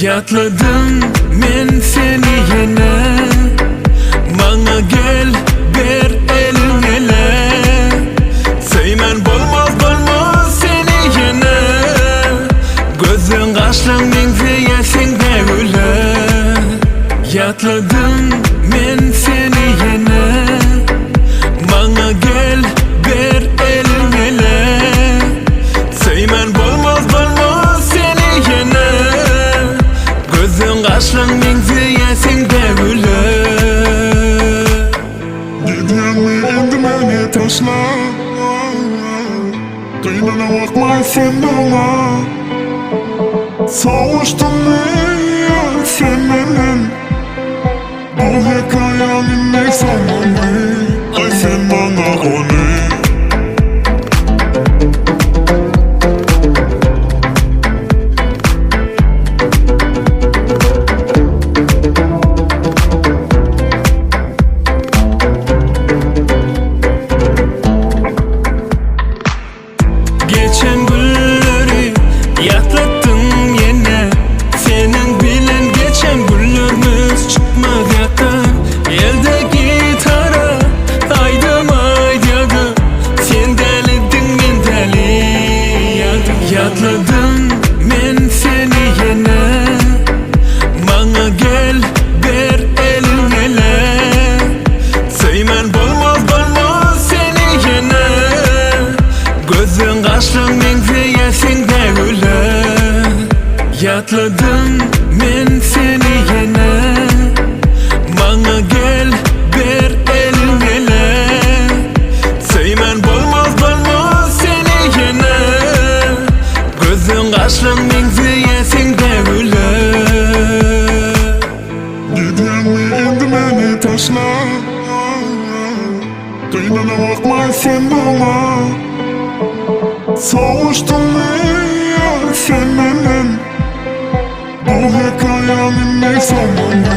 Yatladım men seni yine. Bana gel ber elin ele. Söymen bolmaz seni yine. Gözün kaşlan menzeyesin de öyle. Yatladım men seni yine. Bana gel ber elin ele. Söymen bolmaz seni yine. Gözün kaşlan menzeyesin de öyle. Gidiyorsun indi beni taşla. Kıynına bakma sen bana. Savaştın sen benden. Bu hikayenin ne zamanı? Ay sen bana o ne? Geçen gülleri yatlattım yine. Senin bilen geçen güllerimiz çıkmaz yaktan. Elde gitara aydım aydadı. Sen delidin men deliyadım. Yatladım men seni yine. Bana gel ber elin ele. Söymen bolmaz seni yine. Gözün kaşlan menzeyesin de öyle. Yatladım men seni yine. Bana gel ber elin ele. Söymen bolmaz seni yine. Gözün kaşlan menzeyesin de öyle. Gidiyorsun indi beni taşla. Kıynına bakma sen bana. Savaştın sen benden. Bu hikayenin ne zamanı?